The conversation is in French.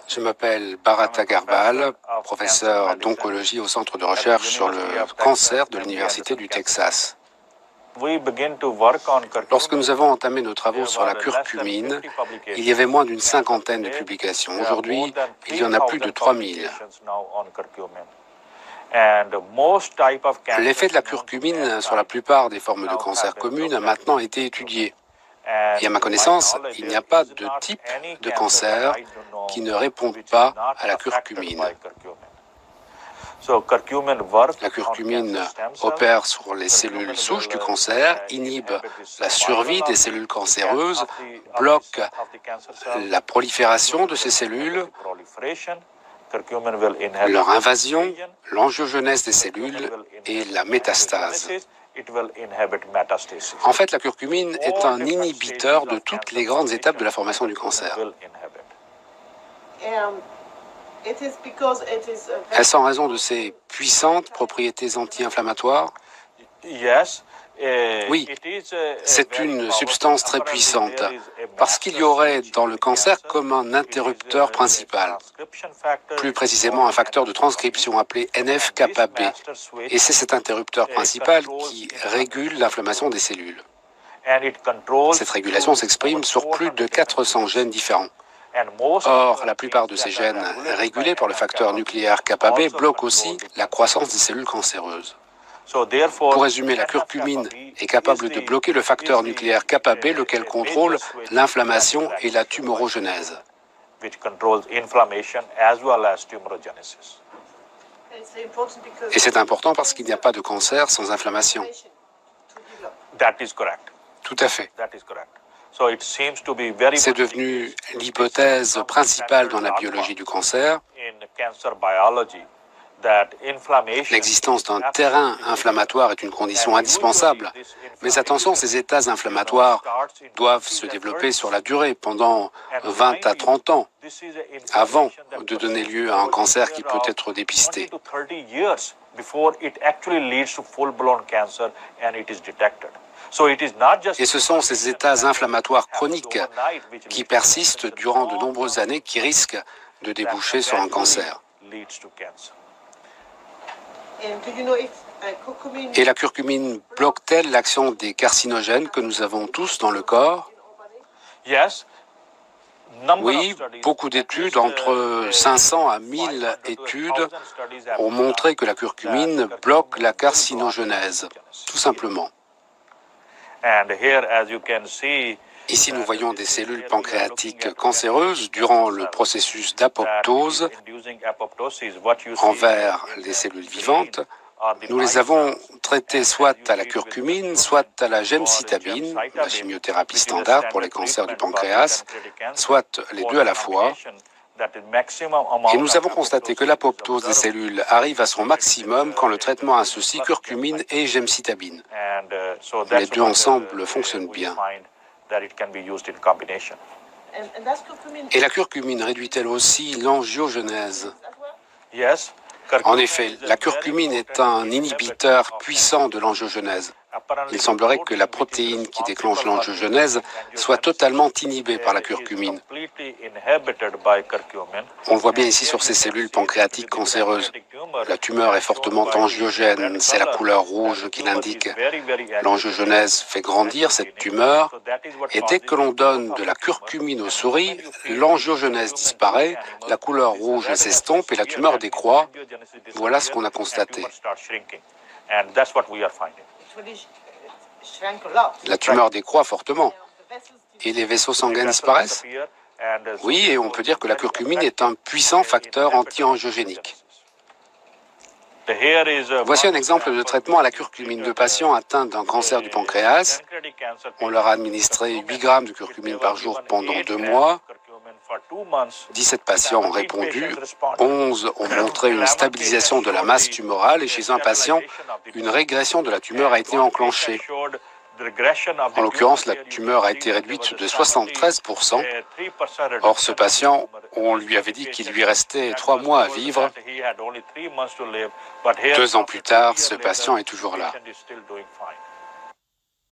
Je m'appelle Bharat Agarwal, professeur d'oncologie au Centre de recherche sur le cancer de l'Université du Texas. Lorsque nous avons entamé nos travaux sur la curcumine, il y avait moins d'une cinquantaine de publications. Aujourd'hui, il y en a plus de 3000. L'effet de la curcumine sur la plupart des formes de cancer communes a maintenant été étudié. Et à ma connaissance, il n'y a pas de type de cancer qui ne répondent pas à la curcumine. La curcumine opère sur les cellules souches du cancer, inhibe la survie des cellules cancéreuses, bloque la prolifération de ces cellules, leur invasion, l'angiogenèse des cellules et la métastase. En fait, la curcumine est un inhibiteur de toutes les grandes étapes de la formation du cancer. Est-ce en raison de ses puissantes propriétés anti-inflammatoires? Oui, c'est une substance très puissante, parce qu'il y aurait dans le cancer comme un interrupteur principal, plus précisément un facteur de transcription appelé NF-κB, et c'est cet interrupteur principal qui régule l'inflammation des cellules. Cette régulation s'exprime sur plus de 400 gènes différents. Or, la plupart de ces gènes régulés par le facteur nucléaire κB bloquent aussi la croissance des cellules cancéreuses. Pour résumer, la curcumine est capable de bloquer le facteur nucléaire κB, lequel contrôle l'inflammation et la tumorogenèse. Et c'est important parce qu'il n'y a pas de cancer sans inflammation. Tout à fait. C'est devenu l'hypothèse principale dans la biologie du cancer. L'existence d'un terrain inflammatoire est une condition indispensable. Mais attention, ces états inflammatoires doivent se développer sur la durée, pendant 20 à 30 ans, avant de donner lieu à un cancer qui peut être dépisté. Et ce sont ces états inflammatoires chroniques qui persistent durant de nombreuses années qui risquent de déboucher sur un cancer. Et la curcumine bloque-t-elle l'action des carcinogènes que nous avons tous dans le corps? Oui, beaucoup d'études, entre 500 à 1000 études, ont montré que la curcumine bloque la carcinogenèse, tout simplement. Ici, nous voyons des cellules pancréatiques cancéreuses durant le processus d'apoptose envers les cellules vivantes. Nous les avons traitées soit à la curcumine, soit à la gemcitabine, la chimiothérapie standard pour les cancers du pancréas, soit les deux à la fois. Et nous avons constaté que l'apoptose des cellules arrive à son maximum quand le traitement associe curcumine et gemcitabine. Les deux ensemble fonctionnent bien. Et la curcumine réduit-elle aussi l'angiogenèse? En effet, la curcumine est un inhibiteur puissant de l'angiogenèse. Il semblerait que la protéine qui déclenche l'angiogenèse soit totalement inhibée par la curcumine. On le voit bien ici sur ces cellules pancréatiques cancéreuses. La tumeur est fortement angiogène, c'est la couleur rouge qui l'indique. L'angiogenèse fait grandir cette tumeur et dès que l'on donne de la curcumine aux souris, l'angiogenèse disparaît, la couleur rouge s'estompe et la tumeur décroît. Voilà ce qu'on a constaté. La tumeur décroît fortement. Et les vaisseaux sanguins disparaissent? Oui, et on peut dire que la curcumine est un puissant facteur anti-angiogénique. Voici un exemple de traitement à la curcumine de patients atteints d'un cancer du pancréas. On leur a administré 8 grammes de curcumine par jour pendant 2 mois. 17 patients ont répondu, 11 ont montré une stabilisation de la masse tumorale et chez un patient, une régression de la tumeur a été enclenchée. En l'occurrence, la tumeur a été réduite de 73%. Or, ce patient, on lui avait dit qu'il lui restait 3 mois à vivre. 2 ans plus tard, ce patient est toujours là.